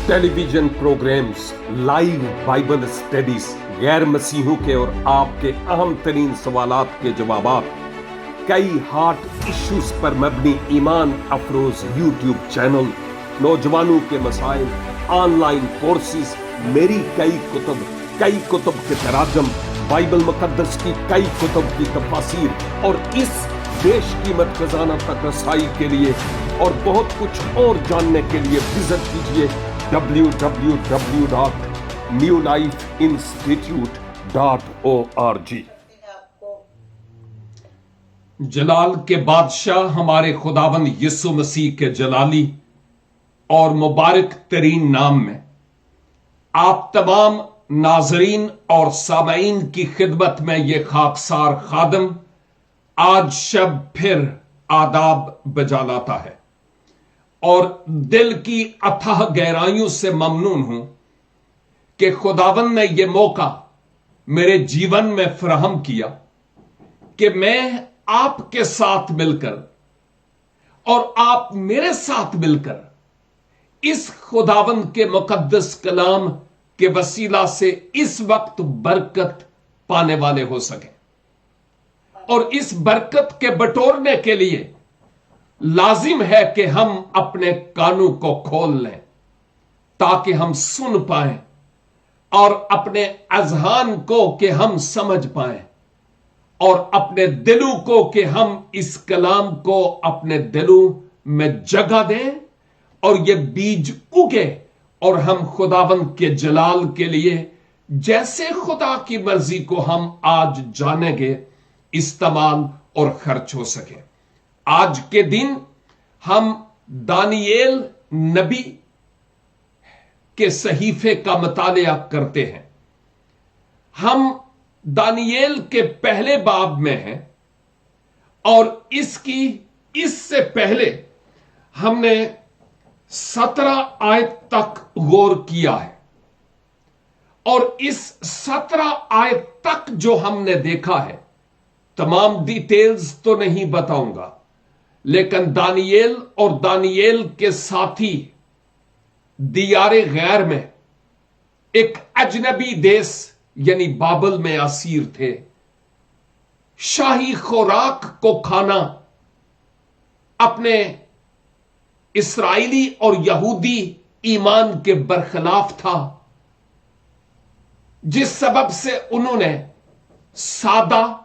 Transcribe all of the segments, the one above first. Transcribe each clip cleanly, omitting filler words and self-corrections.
Television programs, live Bible studies, गैर मसीहों के और आपके अहम तरीन सवालात के जवाबात, कई हार्ट इश्यूज पर मबनी ईमान अफरोज यूट्यूब चैनल, नौजवानों के मसाइल, ऑनलाइन कोर्सेज, मेरी कई कुतुब के तराजम, बाइबल मुकद्दस की कई कुतुब की तफासीर और इस बेशकीमत खजाना तक रसाई के लिए और बहुत कुछ और जानने के लिए विजिट कीजिए www.newlifeinstitute.org। जलाल के बादशाह हमारे खुदावन यीशु मसीह के जलाली और मुबारक तरीन नाम में आप तमाम नाजरीन और सामईन की खिदमत में यह खाकसार खादम आज शब फिर आदाब बजा लाता है और दिल की अथाह गहराइयों से ममनून हूं कि खुदावन ने यह मौका मेरे जीवन में फराहम किया कि मैं आपके साथ मिलकर और आप मेरे साथ मिलकर इस खुदावन के मुकद्दस कलाम के वसीला से इस वक्त बरकत पाने वाले हो सके और इस बरकत के बटोरने के लिए लाजिम है कि हम अपने कानों को खोल लें ताकि हम सुन पाएं और अपने अजहान को कि हम समझ पाएं और अपने दिलों को कि हम इस कलाम को अपने दिलों में जगह दें और ये बीज उगे और हम खुदावंद के जलाल के लिए जैसे खुदा की मर्जी को हम आज जानेंगे इस्तेमाल और खर्च हो सके। आज के दिन हम दानियेल नबी के सहीफे का मुतालिया करते हैं। हम दानियेल के पहले बाब में हैं और इससे पहले हमने 17 आयत तक गौर किया है और इस 17 आयत तक जो हमने देखा है, तमाम डिटेल्स तो नहीं बताऊंगा, लेकिन दानियेल और दानियेल के साथी दियारे गैर में एक अजनबी देश यानी बाबल में असीर थे। शाही खुराक को खाना अपने इस्राएली और यहूदी ईमान के बरखिलाफ था, जिस सबब से उन्होंने सादा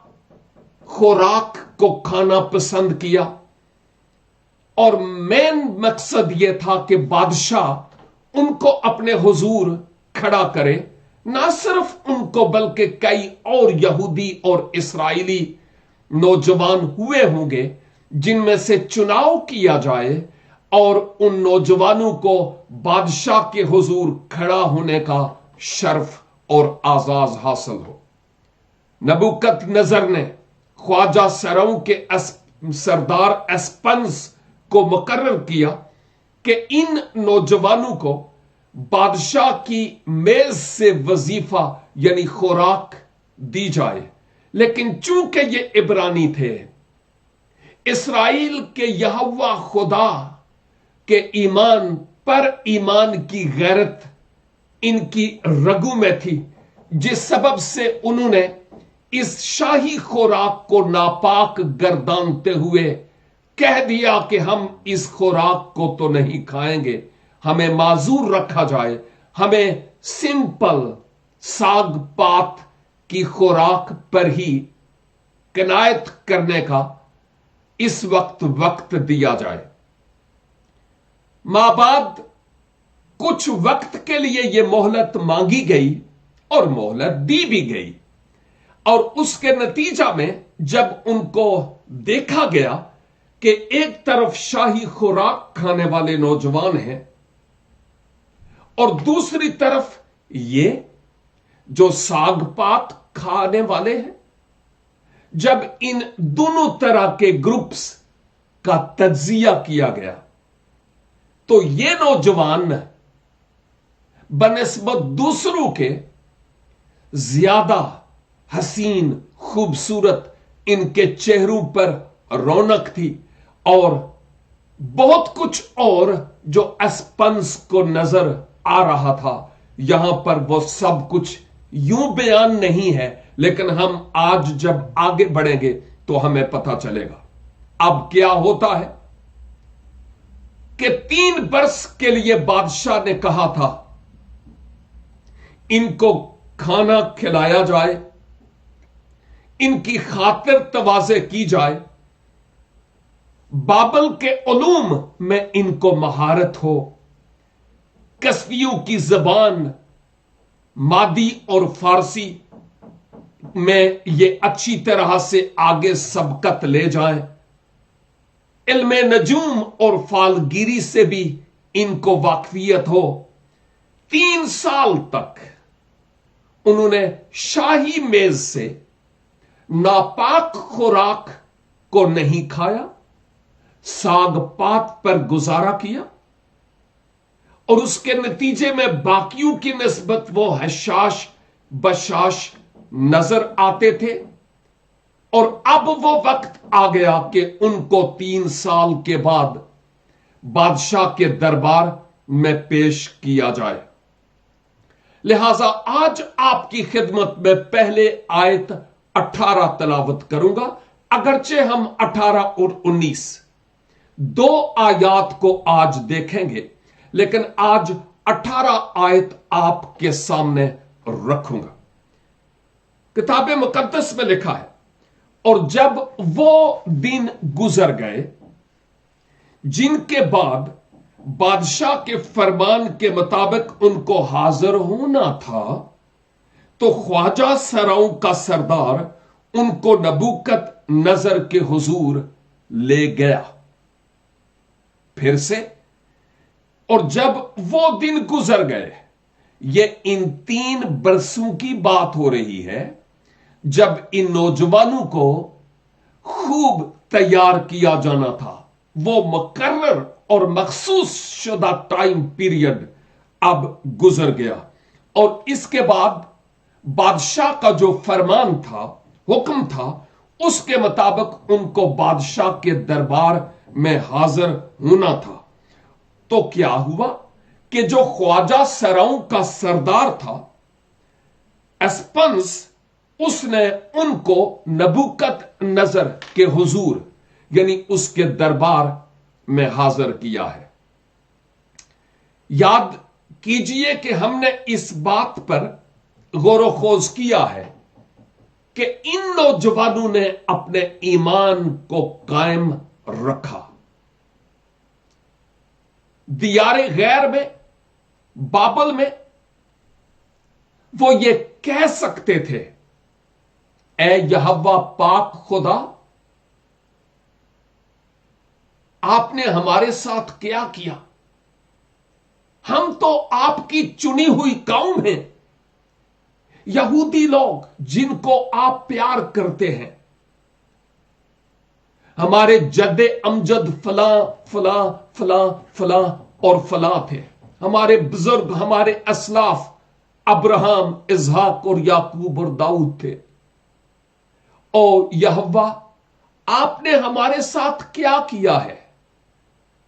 खुराक को खाना पसंद किया और मेन मकसद यह था कि बादशाह उनको अपने हुजूर खड़ा करे। ना सिर्फ उनको बल्कि कई और यहूदी और इस्राएली नौजवान हुए होंगे जिनमें से चुनाव किया जाए और उन नौजवानों को बादशाह के हुजूर खड़ा होने का शर्फ और आजाज हासिल हो। नबूकदनेस्सर ने ख्वाजा सरऊ के सरदार एस्पन्स को मुकर्रर किया कि इन नौजवानों को बादशाह की मेज से वजीफा यानी खुराक दी जाए, लेकिन चूंकि ये इब्रानी थे, इसराइल के यहोवा खुदा के ईमान पर ईमान की गैरत इनकी रगों में थी, जिस सबब से उन्होंने इस शाही खुराक को नापाक गर्दानते हुए कह दिया कि हम इस खुराक को तो नहीं खाएंगे, हमें माजूर रखा जाए, हमें सिंपल साग पात की खुराक पर ही कनायत करने का इस वक्त दिया जाए। माबाद कुछ वक्त के लिए यह मोहलत मांगी गई और मोहलत दी भी गई और उसके नतीजा में जब उनको देखा गया कि एक तरफ शाही खुराक खाने वाले नौजवान हैं और दूसरी तरफ ये जो साग पात खाने वाले हैं, जब इन दोनों तरह के ग्रुप्स का तज्जिया किया गया तो ये नौजवान बनिस्बत दूसरों के ज्यादा हसीन खूबसूरत, इनके चेहरों पर रौनक थी और बहुत कुछ और जो एस्पन्स को नजर आ रहा था। यहां पर वो सब कुछ यूं बयान नहीं है, लेकिन हम आज जब आगे बढ़ेंगे तो हमें पता चलेगा। अब क्या होता है कि 3 वर्ष के लिए बादशाह ने कहा था इनको खाना खिलाया जाए, इनकी खातिर तवाज़े की जाए, बाबल के उलूम में इनको महारत हो, कसबियों की जबान मादी और फारसी में ये अच्छी तरह से आगे सबकत ले जाएं, इल्मे नजूम और फालगिरी से भी इनको वाकफियत हो। 3 साल तक उन्होंने शाही मेज से नापाक खुराक को नहीं खाया, साग पात पर गुजारा किया, और उसके नतीजे में बाकियों की निस्बत वो हशाश बशाश नजर आते थे। और अब वो वक्त आ गया कि उनको 3 साल के बाद बादशाह के दरबार में पेश किया जाए। लिहाजा आज आपकी खिदमत में पहले आयत 18 तलावत करूंगा, अगरचे हम 18 और 19 2 आयात को आज देखेंगे, लेकिन आज 18 आयत आपके सामने रखूंगा। किताब मुकद्दस में लिखा है, और जब वो दिन गुजर गए जिनके बाद बादशाह के फरमान के मुताबिक उनको हाजिर होना था, तो ख्वाजा सराओं का सरदार उनको नबूकत नजर के हुजूर ले गया। फिर से, और जब वो दिन गुजर गए, ये इन 3 बरसों की बात हो रही है जब इन नौजवानों को खूब तैयार किया जाना था। वो मुकर्रर और मखसूस शुदा टाइम पीरियड अब गुजर गया, और इसके बाद बादशाह का जो फरमान था, हुक्म था, उसके मुताबिक उनको बादशाह के दरबार में हाजिर होना था। तो क्या हुआ कि जो ख्वाजा सराओं का सरदार था एस्पन्स, उसने उनको नबूकत नजर के हुजूर यानी उसके दरबार में हाजिर किया है। याद कीजिए कि हमने इस बात पर गौर खोज किया है कि इन नौजवानों ने अपने ईमान को कायम रखा। दियारे गैर में, बाबल में, वो ये कह सकते थे, ए यहोवा पाक खुदा, आपने हमारे साथ क्या किया? हम तो आपकी चुनी हुई कौम हैं, यहूदी लोग जिनको आप प्यार करते हैं। हमारे जद्दे अमजद फलां फलां फलां फलां और फलां थे। हमारे बुजुर्ग, हमारे असलाफ अब्राहम, इसहाक और याकूब और दाऊद थे। ओ यहोवा, आपने हमारे साथ क्या किया है?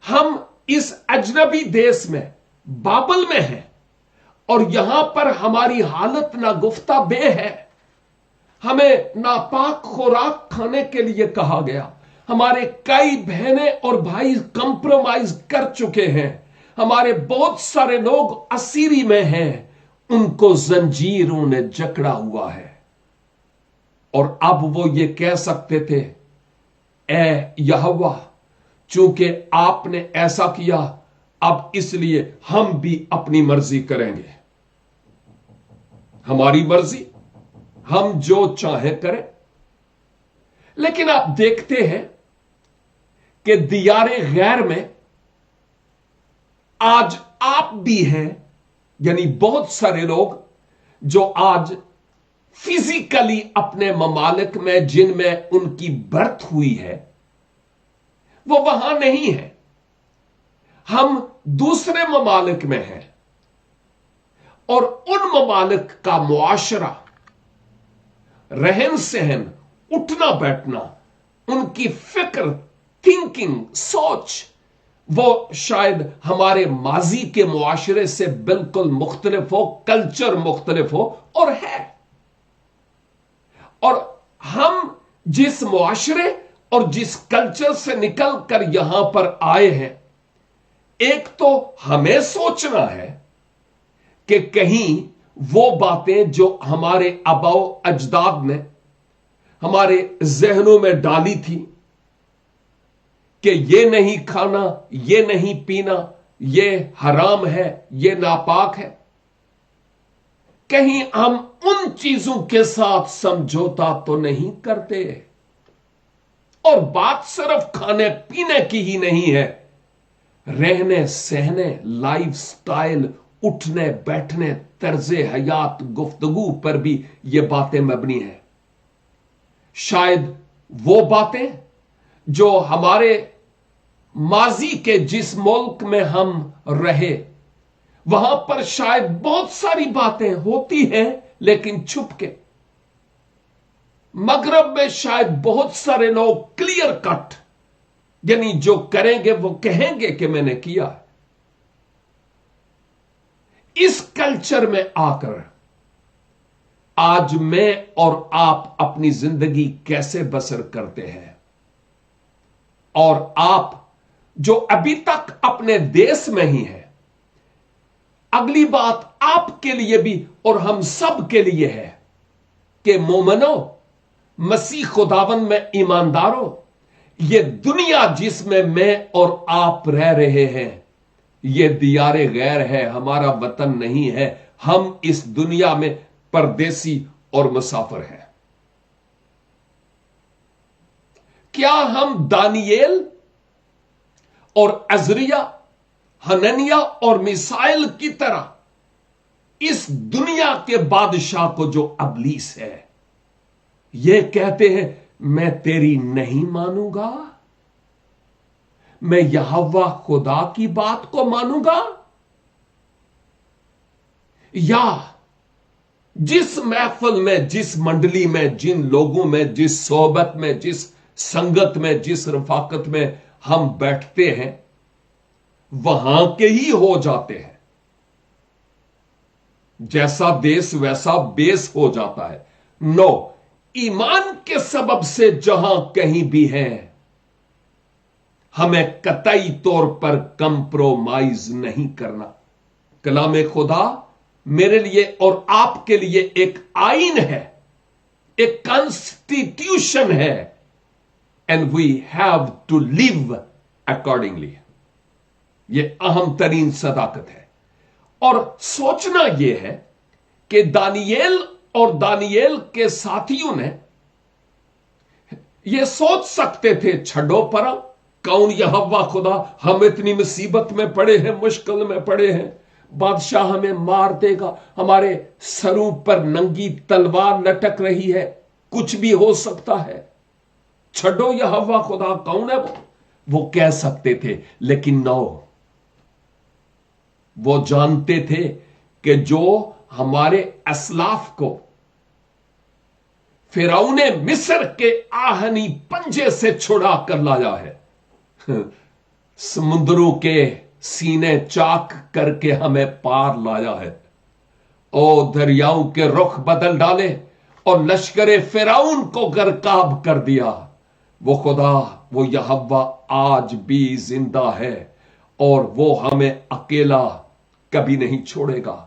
हम इस अजनबी देश में, बाबल में हैं, और यहां पर हमारी हालत ना गुफ्ता बे है। हमें नापाक खुराक खाने के लिए कहा गया। हमारे कई बहनें और भाई कंप्रोमाइज कर चुके हैं। हमारे बहुत सारे लोग असीरी में हैं, उनको जंजीरों ने जकड़ा हुआ है। और अब वो ये कह सकते थे, ए यहोवा, चूंकि आपने ऐसा किया, अब इसलिए हम भी अपनी मर्जी करेंगे। हमारी मर्जी, हम जो चाहे करें। लेकिन आप देखते हैं कि दियारे गैर में आज आप भी हैं, यानी बहुत सारे लोग जो आज फिजिकली अपने ममालिक में जिनमें उनकी बर्थ हुई है, वो वहां नहीं है। हम दूसरे ममालिक में हैं, और उन ममालिक का मुआशरा, रहन सहन, उठना बैठना, उनकी फिक्र, थिंकिंग, सोच, वो शायद हमारे माजी के मुआशरे से बिल्कुल मुख्तलिफ हो, कल्चर मुख्तलिफ हो, और है। और हम जिस मुआशरे और जिस कल्चर से निकल कर यहां पर आए हैं, एक तो हमें सोचना है कि कहीं वो बातें जो हमारे आबाओ अजदाद ने हमारे जहनों में डाली थी कि ये नहीं खाना, ये नहीं पीना, ये हराम है, ये नापाक है, कहीं हम उन चीजों के साथ समझौता तो नहीं करते। और बात सिर्फ खाने पीने की ही नहीं है, रहने सहने, लाइफ स्टाइल, उठने बैठने, तर्जे हयात, गुफ्तगू पर भी ये बातें मबनी हैं। शायद वो बातें जो हमारे माजी के जिस मुल्क में हम रहे, वहां पर शायद बहुत सारी बातें होती हैं लेकिन छुप के। मगरब में शायद बहुत सारे लोग क्लियर कट, यानी जो करेंगे वो कहेंगे कि मैंने किया। इस कल्चर में आकर आज मैं और आप अपनी जिंदगी कैसे बसर करते हैं, और आप जो अभी तक अपने देश में ही है, अगली बात आपके लिए भी और हम सब के लिए है कि मोमनो, मसीह खुदावन में ईमानदारों, ये दुनिया जिसमें मैं और आप रह रहे हैं, ये दियारे गैर है, हमारा वतन नहीं है। हम इस दुनिया में परदेसी और मुसाफिर हैं। क्या हम दानियेल और अजरिया, हननिया और मिसाइल की तरह इस दुनिया के बादशाह को जो अबलीस है, ये कहते हैं मैं तेरी नहीं मानूंगा, मैं यहोवा खुदा की बात को मानूंगा? या जिस महफिल में, जिस मंडली में, जिन लोगों में, जिस सोहबत में, जिस संगत में, जिस रफाकत में हम बैठते हैं, वहां के ही हो जाते हैं। जैसा देश वैसा बेस हो जाता है। नो, ईमान के सबब से जहां कहीं भी है, हमें कतई तौर पर कंप्रोमाइज नहीं करना। कलाम खुदा मेरे लिए और आपके लिए एक आईन है, एक कॉन्स्टिट्यूशन है, and we have to live accordingly. यह अहम तरीन सदाकत है। और सोचना यह है कि दानियेल और दानियेल के साथियों ने यह सोच सकते थे, छड़ो पर कौन यहोवा खुदा, हम इतनी मुसीबत में पड़े हैं, मुश्किल में पड़े हैं, बादशाह हमें मार देगा, हमारे सरों पर नंगी तलवार लटक रही है, कुछ भी हो सकता है, छड़ो यहोवा खुदा कौन है वो कह सकते थे। लेकिन नो, वो जानते थे कि जो हमारे असलाफ को फिरौने मिस्र के आहनी पंजे से छुड़ा कर लाया है, समुद्रों के सीने चाक करके हमें पार लाया है, ओ दरियाओं के रुख बदल डाले और लश्करे फिरौन को गर्काब कर दिया, वो खुदा, वो यहोवा आज भी जिंदा है और वो हमें अकेला कभी नहीं छोड़ेगा।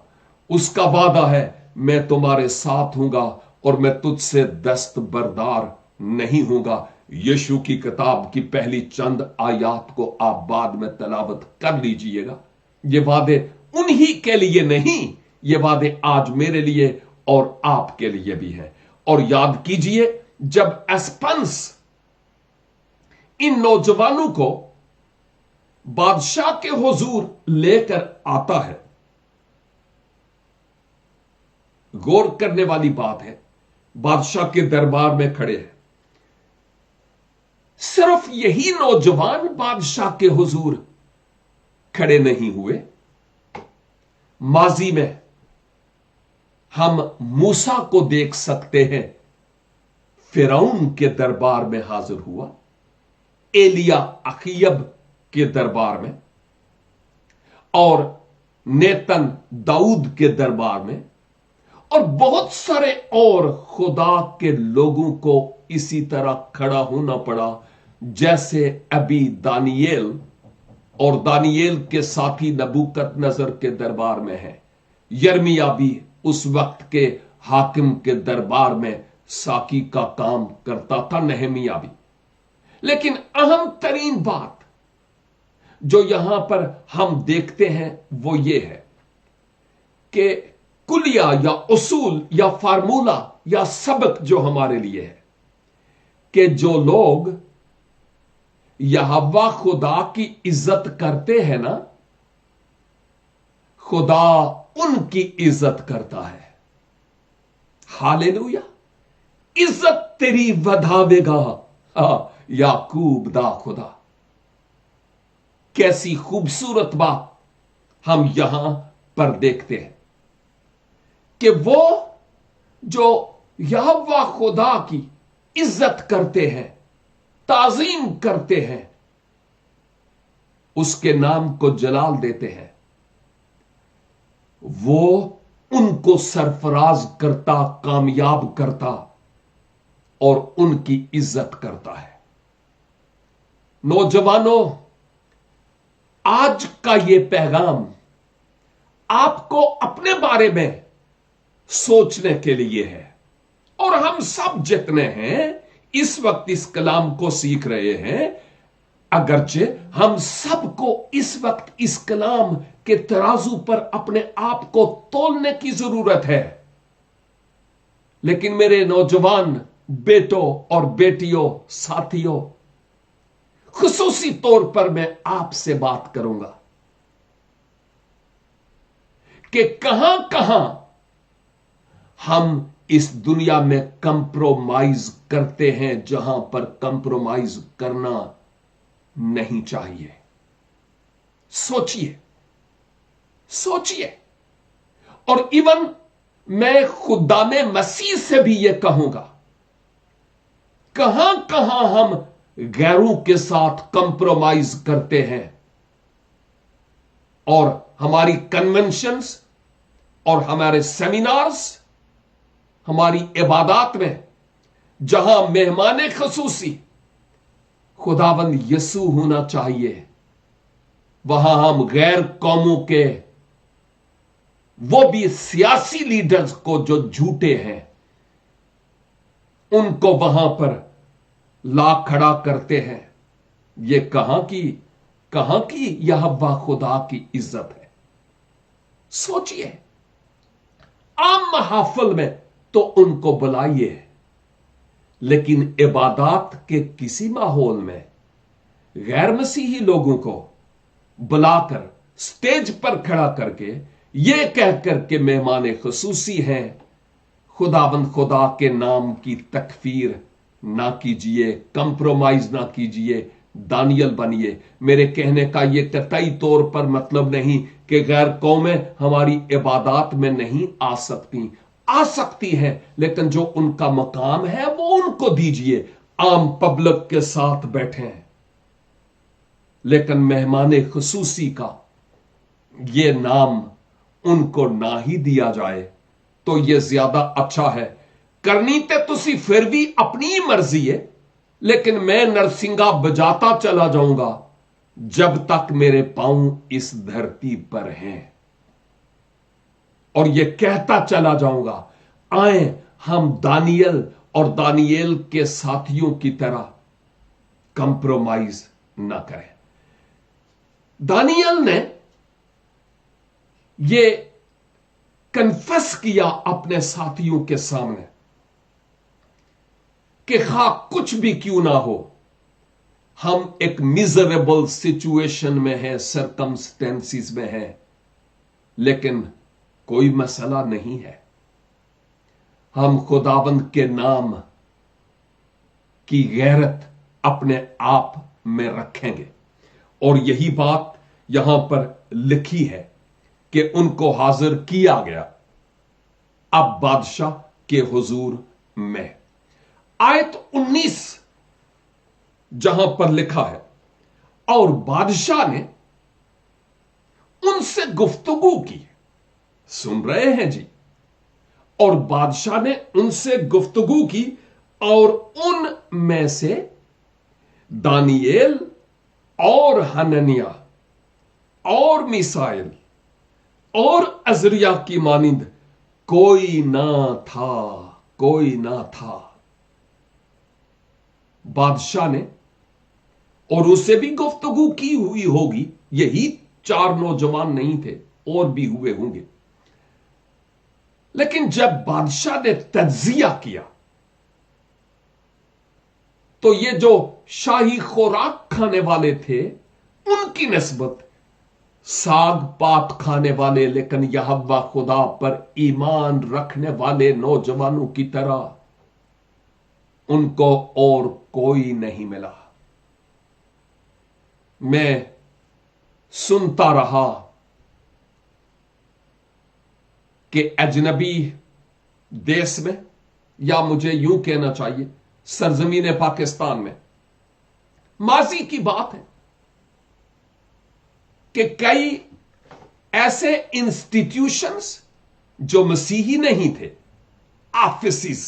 उसका वादा है, मैं तुम्हारे साथ हूंगा और मैं तुझसे दस्तबरदार नहीं हूंगा। यीशु की किताब की पहली चंद आयात को आप बाद में तलावत कर लीजिएगा। ये वादे उन्हीं के लिए नहीं, ये वादे आज मेरे लिए और आपके लिए भी हैं। और याद कीजिए, जब एस्पंस इन नौजवानों को बादशाह के हुजूर लेकर आता है, गौर करने वाली बात है, बादशाह के दरबार में खड़े हैं। सिर्फ यही नौजवान बादशाह के हुजूर खड़े नहीं हुए। माजी में हम मूसा को देख सकते हैं, फिरौन के दरबार में हाजिर हुआ। एलिया, अखीयब के दरबार में और नेतन दाऊद के दरबार में और बहुत सारे और खुदा के लोगों को इसी तरह खड़ा होना पड़ा, जैसे अभी दानियेल और दानियेल के साथी नबूकदनेस्सर के दरबार में है। यिर्मयाह भी उस वक्त के हाकिम के दरबार में साकी का काम करता था, नहमियाह भी। लेकिन अहम तरीन बात जो यहां पर हम देखते हैं वो ये है कि कुलिया या उसूल या फार्मूला या सबक जो हमारे लिए है कि जो लोग यहोवा खुदा की इज्जत करते हैं ना, खुदा उनकी इज्जत करता है। हालेलुया। इज्जत तेरी वधावेगा याकूब दा खुदा। कैसी खूबसूरत बात हम यहां पर देखते हैं कि वो जो यहोवा खुदा की इज्जत करते हैं, ताजीम करते हैं, उसके नाम को जलाल देते हैं, वो उनको सरफराज करता, कामयाब करता और उनकी इज्जत करता है। नौजवानों, आज का ये पैगाम आपको अपने बारे में सोचने के लिए है। और हम सब जितने हैं इस वक्त इस कलाम को सीख रहे हैं, अगरचे हम सबको इस वक्त इस कलाम के तराजू पर अपने आप को तोलने की जरूरत है। लेकिन मेरे नौजवान बेटों और बेटियों, साथियों, खुसूसी तौर पर मैं आपसे बात करूंगा कि कहां कहां हम इस दुनिया में कंप्रोमाइज करते हैं, जहां पर कंप्रोमाइज करना नहीं चाहिए। सोचिए, सोचिए। और इवन मैं खुदा में मसीह से भी यह कहूंगा, कहां कहां हम गैरों के साथ कंप्रोमाइज करते हैं और हमारी कन्वेंशंस और हमारे सेमिनार्स, हमारी इबादत में जहां मेहमान खसूसी खुदावंद यसू होना चाहिए, वहां हम गैर कौमों के वो भी सियासी लीडर्स को जो झूठे हैं उनको वहां पर ला खड़ा करते हैं। ये कहां की यहोवा खुदा की इज्जत है। सोचिए, आम महफिल में तो उनको बुलाइए, लेकिन इबादत के किसी माहौल में गैर मसीही लोगों को बुलाकर स्टेज पर खड़ा करके यह कहकर के मेहमान खसूसी हैं, खुदावंद खुदा के नाम की तकफीर ना कीजिए, कंप्रोमाइज ना कीजिए, दानियल बनिए। मेरे कहने का यह कतई तौर पर मतलब नहीं कि गैर कौमें हमारी इबादत में नहीं आ सकती हैं, लेकिन जो उनका मकाम है वो उनको दीजिए। आम पब्लिक के साथ बैठे, लेकिन मेहमान खुसूसी का ये नाम उनको ना ही दिया जाए तो यह ज्यादा अच्छा है। करनी ते तुसी फिर भी अपनी मर्जी है, लेकिन मैं नरसिंगा बजाता चला जाऊंगा जब तक मेरे पांव इस धरती पर हैं, और यह कहता चला जाऊंगा, आए हम दानियल और दानियल के साथियों की तरह कंप्रोमाइज ना करें। दानियल ने यह कन्फेस किया अपने साथियों के सामने कि खा कुछ भी क्यों ना हो, हम एक मिजरेबल सिचुएशन में है, सरकमस्टेंसेस में है, लेकिन कोई मसला नहीं है। हम खुदावंद के नाम की गैरत अपने आप में रखेंगे। और यही बात यहां पर लिखी है कि उनको हाजिर किया गया अब बादशाह के हुजूर में। आयत 19 जहां पर लिखा है, اور بادشاہ نے ان سے گفتگو کی. سن رہے ہیں جی؟ اور بادشاہ نے ان سے گفتگو کی اور ان میں سے دانیل اور حننیہ اور میسائل اور عزریہ کی مانند کوئی نہ تھا، کوئی نہ تھا. بادشاہ نے اور اسے بھی گفتگو کی ہوئی ہوگی. یہی 4 نوجوان نہیں تھے، اور بھی ہوئے ہوں گے. لیکن جب بادشاہ نے تجزیہ کیا تو یہ جو شاہی خوراک کھانے والے تھے ان کی نسبت ساگ پات کھانے والے لیکن یہوہ خدا پر ایمان رکھنے والے نوجوانوں کی طرح ان کو اور کوئی نہیں ملا. میں سنتا رہا کہ اجنبی دیس میں، یا مجھے یوں کہنا چاہیے سرزمین پاکستان میں، ماضی کی بات ہے کہ کئی ایسے انسٹیٹیوشنز جو مسیحی نہیں تھے، آفیسز،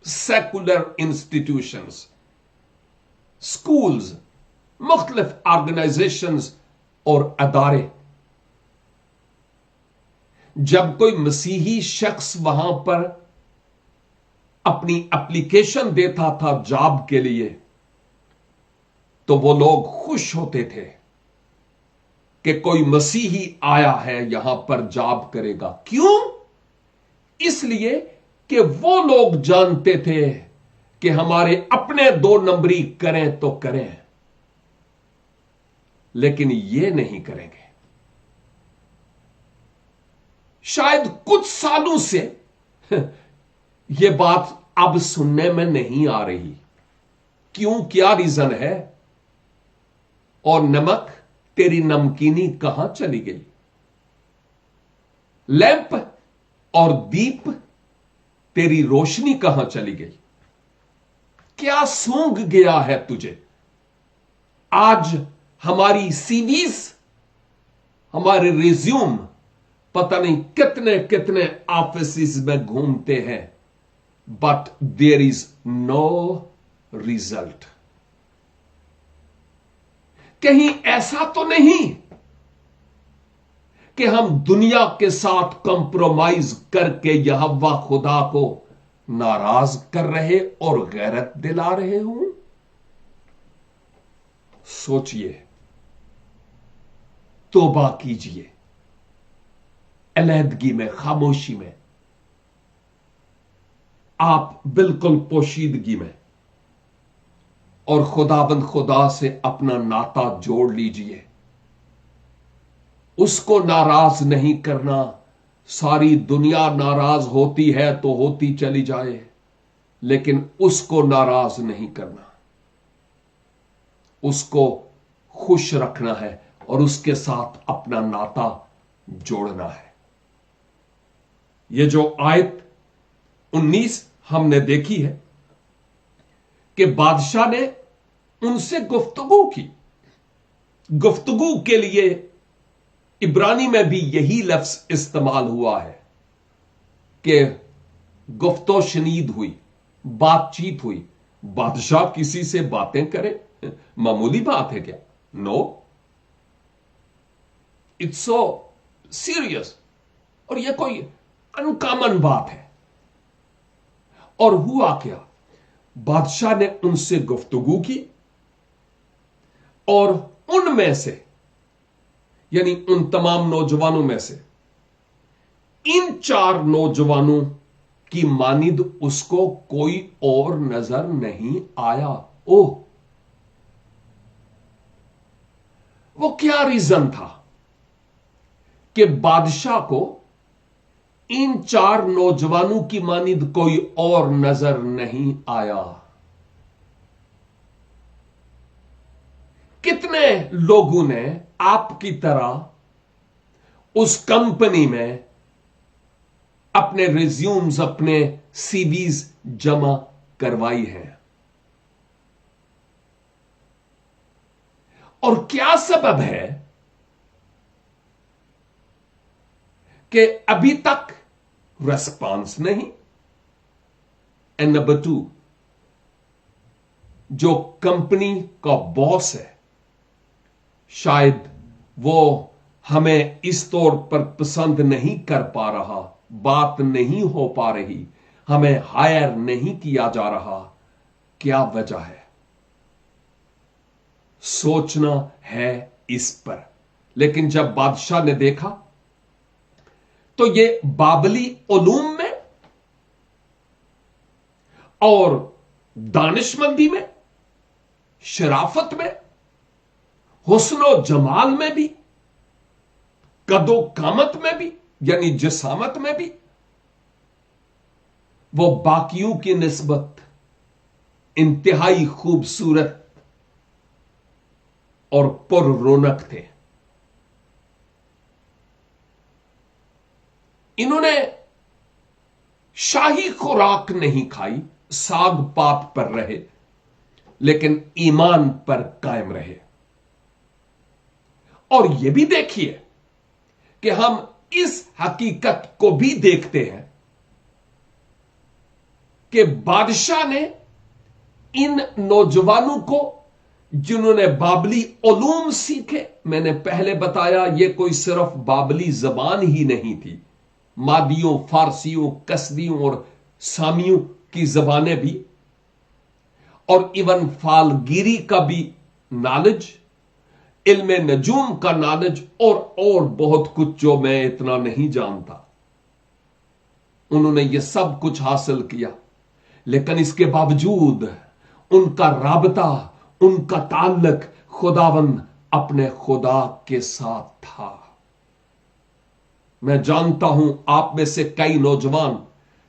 سیکولر انسٹیٹیوشنز، سکولز، مختلف آرگنائزیشنز اور ادارے، جب کوئی مسیحی شخص وہاں پر اپنی اپلیکیشن دیتا تھا جاب کے لیے تو وہ لوگ خوش ہوتے تھے کہ کوئی مسیحی آیا ہے یہاں پر جاب کرے گا. کیوں؟ اس لیے کہ وہ لوگ جانتے تھے کہ ہمارے اپنے 2 نمبری کریں تو کریں، لیکن یہ نہیں کریں گے. شاید کچھ سالوں سے یہ بات اب سننے میں نہیں آ رہی. کیوں؟ کیا ریزن ہے؟ اور نمک تیری نمکینی کہاں چلی گئی؟ لیمپ اور دیپ تیری روشنی کہاں چلی گئی؟ کیا سونگ گیا ہے تجھے؟ آج ہماری سی ویز، ہمارے ریزیوم پتہ نہیں کتنے کتنے آفیسز میں گھومتے ہیں، but there is know result. کہیں ایسا تو نہیں کہ ہم دنیا کے ساتھ کمپرومائز کر کے یہوہ خدا کو ناراض کر رہے اور غیرت دلا رہے ہوں؟ سوچئے، توبہ کیجئے، علیحدگی میں، خاموشی میں، آپ بالکل پوشیدگی میں، اور خداوند خدا سے اپنا ناطہ جوڑ لیجئے. اس کو ناراض نہیں کرنا. ساری دنیا ناراض ہوتی ہے تو ہوتی چلی جائے، لیکن اس کو ناراض نہیں کرنا. اس کو خوش رکھنا ہے اور اس کے ساتھ اپنا ناطہ جوڑنا ہے. یہ جو آیت 19 ہم نے دیکھی ہے کہ بادشاہ نے ان سے گفتگو کی. گفتگو کے لیے عبرانی میں بھی یہی لفظ استعمال ہوا ہے کہ گفت و شنید ہوئی، بات چیت ہوئی. بادشاہ کسی سے باتیں کرے معمولی بات ہے کیا؟ نو، اٹس سو سیریس، اور یہ کوئی انکامن بات ہے. اور ہوا کیا؟ بادشاہ نے ان سے گفتگو کی اور ان میں سے، یعنی ان تمام نوجوانوں میں سے، ان 4 نوجوانوں کی مانند اس کو کوئی اور نظر نہیں آیا. اوہ، وہ کیا ریزن تھا کہ بادشاہ کو ان 4 نوجوانوں کی مانند کوئی اور نظر نہیں آیا؟ کتنے لوگوں نے آپ کی طرح اس کمپنی میں اپنے ریزیومز، اپنے سی ویز جمع کروائی ہیں، اور کیا سبب ہے کہ ابھی تک ریسپانس نہیں؟ اینڈ نمبر 2، جو کمپنی کا باس ہے شاید وہ ہمیں اس طور پر پسند نہیں کر پا رہا، بات نہیں ہو پا رہی، ہمیں ہائر نہیں کیا جا رہا، کیا وجہ ہے؟ سوچنا ہے اس پر۔ لیکن جب بادشاہ نے دیکھا تو یہ بابلی علوم میں اور دانشمندی میں، شرافت میں، حسن و جمال میں بھی، قد و قامت میں بھی، یعنی جسامت میں بھی، وہ باقیوں کی نسبت انتہائی خوبصورت اور پر رونق تھے۔ انہوں نے شاہی خوراک نہیں کھائی، ساگ پات پر رہے، لیکن ایمان پر قائم رہے۔ اور یہ بھی دیکھیے کہ ہم اس حقیقت کو بھی دیکھتے ہیں کہ بادشاہ نے ان نوجوانوں کو، جنہوں نے بابلی علوم سیکھے، میں نے پہلے بتایا یہ کوئی صرف بابلی زبان ہی نہیں تھی، مادیوں، فارسیوں، کسدیوں اور سامیوں کی زبانیں بھی، اور ایون فالگیری کا بھی نالج، علم نجوم کا نالج، اور بہت کچھ جو میں اتنا نہیں جانتا، انہوں نے یہ سب کچھ حاصل کیا۔ لیکن اس کے باوجود ان کا رابطہ، ان کا تعلق خداوند اپنے خدا کے ساتھ تھا۔ میں جانتا ہوں آپ میں سے کئی نوجوان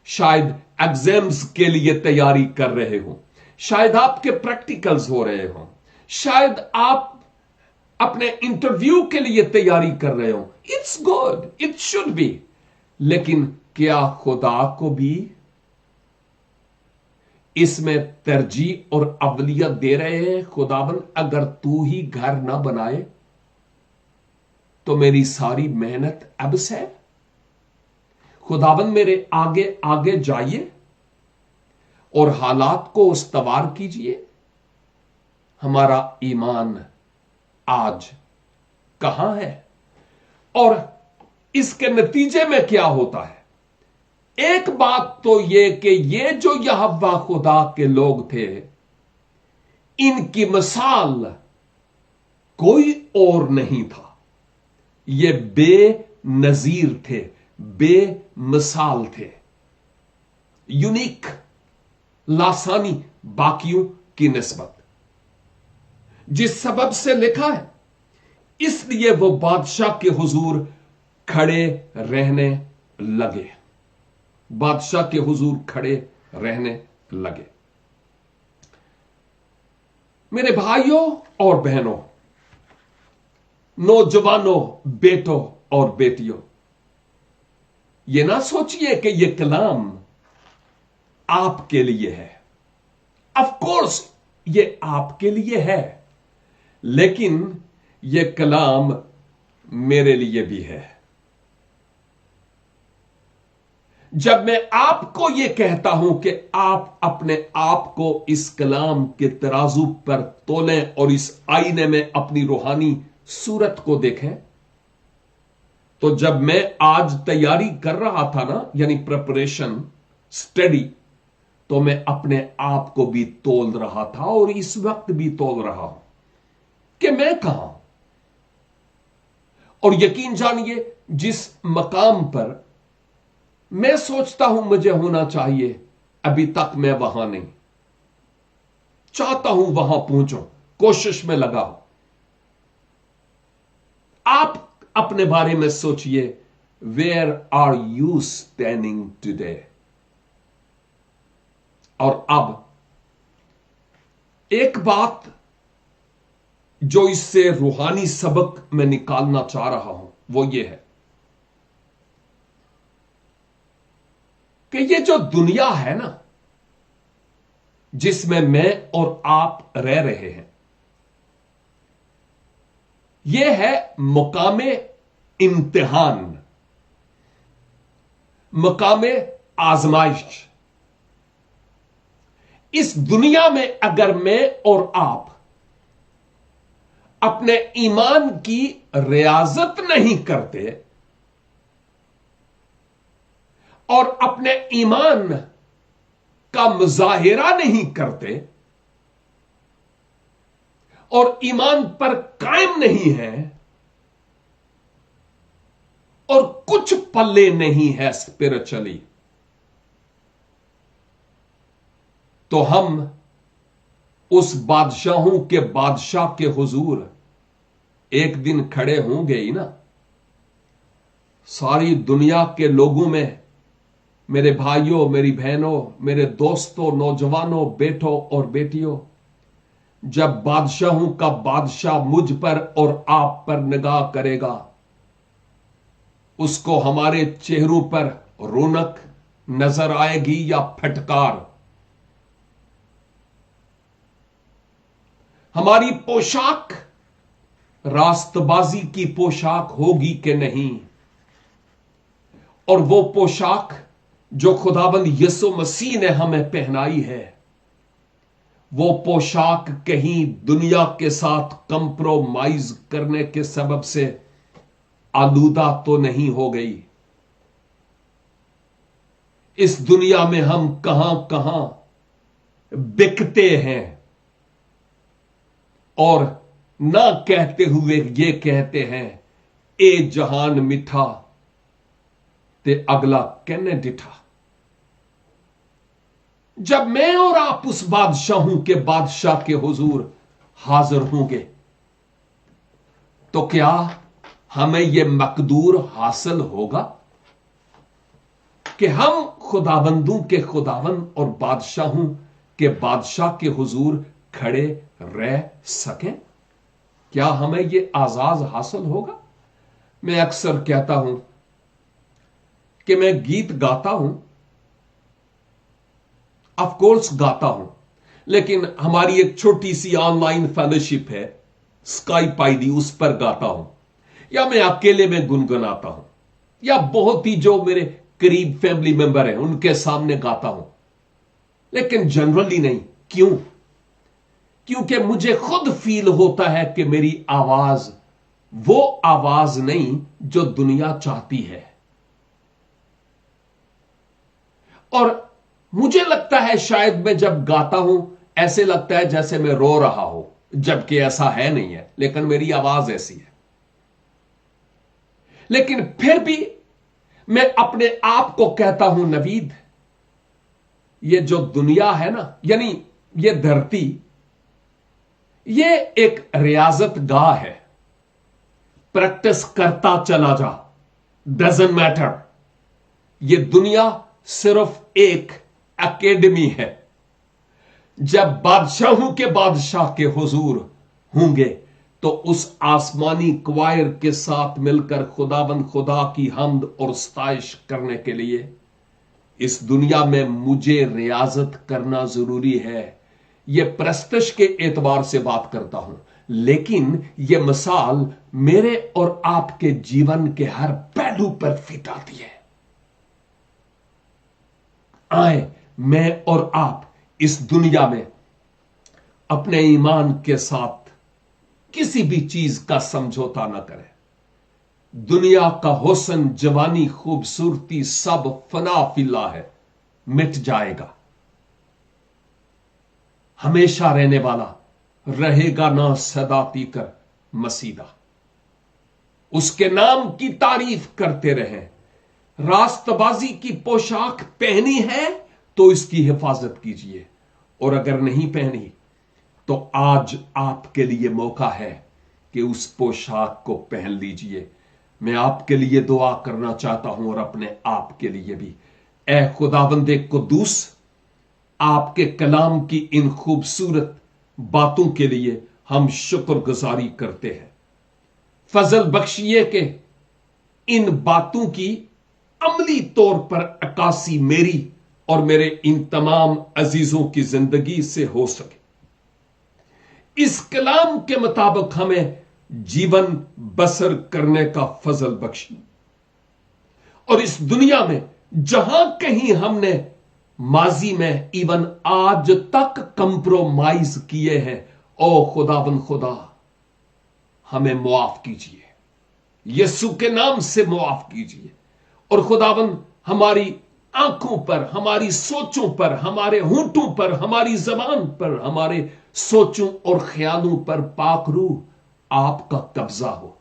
شاید ایگزامز کے لیے تیاری کر رہے ہوں، شاید آپ کے پریکٹیکلز ہو رہے ہوں، شاید آپ اپنے انٹرویو کے لیے تیاری کر رہے ہوں۔ It's good, it should be, لیکن کیا خدا کو بھی اس میں ترجیح اور اولویت دے رہے ہیں؟ خداوند اگر تو ہی گھر نہ بنائے تو میری ساری محنت عبث ہے۔ خداوند میرے آگے آگے جائیے اور حالات کو استوار کیجئے۔ ہمارا ایمان آج کہاں ہے؟ اور اس کے نتیجے میں کیا ہوتا ہے؟ ایک بات تو یہ کہ یہ جو یہوہ خدا کے لوگ تھے، ان کی مثال کوئی اور نہیں تھا، یہ بے نظیر تھے، بے مثال تھے، یونیک، لاسانی باقیوں کی نسبت۔ جس سبب سے لکھا ہے، اس لیے وہ بادشاہ کے حضور کھڑے رہنے لگے، بادشاہ کے حضور کھڑے رہنے لگے۔ میرے بھائیوں اور بہنوں، نوجوانوں، بیٹوں اور بیٹیوں، یہ نہ سوچئے کہ یہ کلام آپ کے لیے ہے۔ آف کورس یہ آپ کے لیے ہے، لیکن یہ کلام میرے لیے بھی ہے۔ جب میں آپ کو یہ کہتا ہوں کہ آپ اپنے آپ کو اس کلام کے ترازو پر تولیں اور اس آئینے میں اپنی روحانی صورت کو دیکھیں، تو جب میں آج تیاری کر رہا تھا نا، یعنی پریپریشن، سٹڈی، تو میں اپنے آپ کو بھی تول رہا تھا اور اس وقت بھی تول رہا ہوں کہ میں کہاں۔ اور یقین جانیے، جس مقام پر میں سوچتا ہوں مجھے ہونا چاہیے، ابھی تک میں وہاں نہیں، چاہتا ہوں وہاں پہنچوں، کوشش میں لگا ہوں۔ آپ اپنے بارے میں سوچئے، where are you standing today? اور اب ایک بات جو اس سے روحانی سبق میں نکالنا چاہ رہا ہوں، وہ یہ ہے کہ یہ جو دنیا ہے نا، جس میں اور آپ رہ رہے ہیں، یہ ہے مقام امتحان، مقام آزمائش۔ اس دنیا میں اگر میں اور آپ اپنے ایمان کی ریاضت نہیں کرتے اور اپنے ایمان کا مظاہرہ نہیں کرتے اور ایمان پر قائم نہیں ہے اور کچھ پلے نہیں ہے اسپرچلی، تو ہم اس بادشاہوں کے بادشاہ کے حضور ایک دن کھڑے ہوں گے ہی نا۔ ساری دنیا کے لوگوں میں، میرے بھائیوں، میری بہنوں، میرے دوستوں، نوجوانوں، بیٹوں اور بیٹیوں، جب بادشاہوں کا بادشاہ مجھ پر اور آپ پر نگاہ کرے گا، اس کو ہمارے چہروں پر رونق نظر آئے گی یا پھٹکار؟ ہماری پوشاک راست بازی کی پوشاک ہوگی کہ نہیں؟ اور وہ پوشاک جو خداوند یسوع مسیح نے ہمیں پہنائی ہے، وہ پوشاک کہیں دنیا کے ساتھ کمپرومائز کرنے کے سبب سے آلودہ تو نہیں ہو گئی؟ اس دنیا میں ہم کہاں کہاں بکتے ہیں اور نہ کہتے ہوئے یہ کہتے ہیں، اے جہان میٹھا تے اگلا کہنے ڈٹھا۔ جب میں اور آپ اس بادشاہوں کے بادشاہ کے حضور حاضر ہوں گے تو کیا ہمیں یہ مقدور حاصل ہوگا کہ ہم خداوندوں کے خداوند اور بادشاہوں کے بادشاہ کے حضور کھڑے رہ سکیں؟ کیا ہمیں یہ اعزاز حاصل ہوگا؟ میں اکثر کہتا ہوں کہ میں گیت گاتا ہوں، آف کورس گاتا ہوں، لیکن ہماری ایک چھوٹی سی آن لائن فیلوشپ ہے اسکائپ آئی ڈی، اس پر گاتا ہوں، یا میں اکیلے میں گنگناتا ہوں، یا بہت ہی جو میرے قریب فیملی ممبر ہیں ان کے سامنے گاتا ہوں، لیکن جنرلی نہیں۔ کیوں؟ کیونکہ مجھے خود فیل ہوتا ہے کہ میری آواز وہ آواز نہیں جو دنیا چاہتی ہے، اور مجھے لگتا ہے شاید میں جب گاتا ہوں ایسے لگتا ہے جیسے میں رو رہا ہوں، جبکہ ایسا ہے نہیں ہے، لیکن میری آواز ایسی ہے۔ لیکن پھر بھی میں اپنے آپ کو کہتا ہوں، نوید، یہ جو دنیا ہے نا، یعنی یہ دھرتی، یہ ایک ریاضت گاہ ہے۔ پریکٹس کرتا چلا جا، ڈزنٹ میٹر۔ یہ دنیا صرف ایک اکیڈمی ہے۔ جب بادشاہوں کے بادشاہ کے حضور ہوں گے تو اس آسمانی کوائر کے ساتھ مل کر خداوند خدا کی حمد اور ستائش کرنے کے لیے اس دنیا میں مجھے ریاضت کرنا ضروری ہے۔ یہ پرستش کے اعتبار سے بات کرتا ہوں، لیکن یہ مثال میرے اور آپ کے جیون کے ہر پہلو پر فٹ آتی ہے۔ آئیں میں اور آپ اس دنیا میں اپنے ایمان کے ساتھ کسی بھی چیز کا سمجھوتا نہ کریں۔ دنیا کا حسن، جوانی، خوبصورتی سب فنا فی اللہ ہے، مٹ جائے گا۔ ہمیشہ رہنے والا رہے گا نہ سدا تیکر مسیدہ۔ اس کے نام کی تعریف کرتے رہیں۔ راست بازی کی پوشاک پہنی ہے تو اس کی حفاظت کیجئے، اور اگر نہیں پہنی تو آج آپ کے لیے موقع ہے کہ اس پوشاک کو پہن لیجئے۔ میں آپ کے لیے دعا کرنا چاہتا ہوں اور اپنے آپ کے لیے بھی۔ اے خداوند قدوس، آپ کے کلام کی ان خوبصورت باتوں کے لیے ہم شکر گزاری کرتے ہیں۔ فضل بخشیے کہ ان باتوں کی عملی طور پر عکاسی میری اور میرے ان تمام عزیزوں کی زندگی سے ہو سکے۔ اس کلام کے مطابق ہمیں जीवन बसर करने का फजल बख्शी। और इस दुनिया में जहां कहीं हमने माजी में इवन आज तक कंप्रोमाइज किए हैं, ओ खुदावन खुदा हमें मुआफ कीजिए, यीशु के नाम से मुआफ कीजिए। और खुदावन हमारी आंखों पर, हमारी सोचों पर, हमारे होंठों पर, हमारी जबान पर, हमारे सोचों और ख्यालों पर पाक रूह आपका कब्जा हो।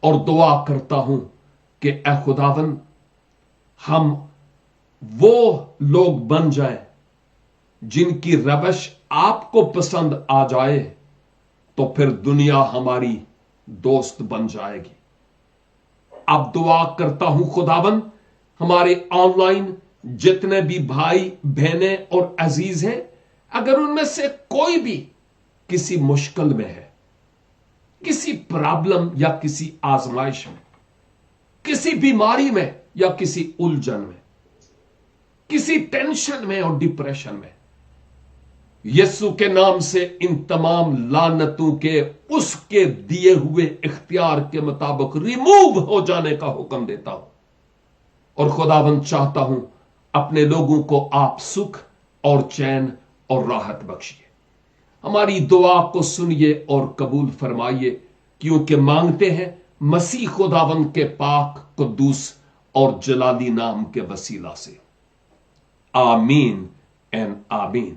और दुआ करता हूं कि ए खुदावन हम वो लोग बन जाएं जिनकी रवश आपको पसंद आ जाए, तो फिर दुनिया हमारी दोस्त बन जाएगी। अब दुआ करता हूं खुदावन हमारे ऑनलाइन जितने भी भाई बहनें और अजीज हैं, अगर उनमें से कोई भी किसी मुश्किल में है, किसी प्रॉब्लम या किसी आजमाइश में, किसी बीमारी में या किसी उलझन में, किसी टेंशन में और डिप्रेशन में, यीशु के नाम से इन तमाम लानतों के उसके दिए हुए इख्तियार के मुताबिक रिमूव हो जाने का हुक्म देता हूं। और खुदावंद चाहता हूं अपने लोगों को आप सुख और चैन और राहत बख्शिए। हमारी दुआ को सुनिए और कबूल फरमाइए, क्योंकि मांगते हैं मसीह खुदावंद के पाक कुद्दूस और जलाली नाम के वसीला से। आमीन एंड आमीन।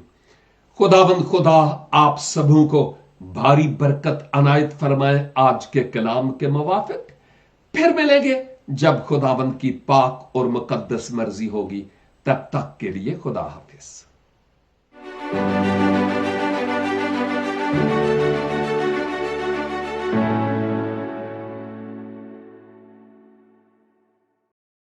खुदावंद खुदा आप सबों को भारी बरकत अनायत फरमाए आज के कलाम के मुवाफिक। फिर मिलेंगे जब खुदावंद की पाक और मुकद्दस मर्जी होगी। तब तक के लिए खुदा हाफिज।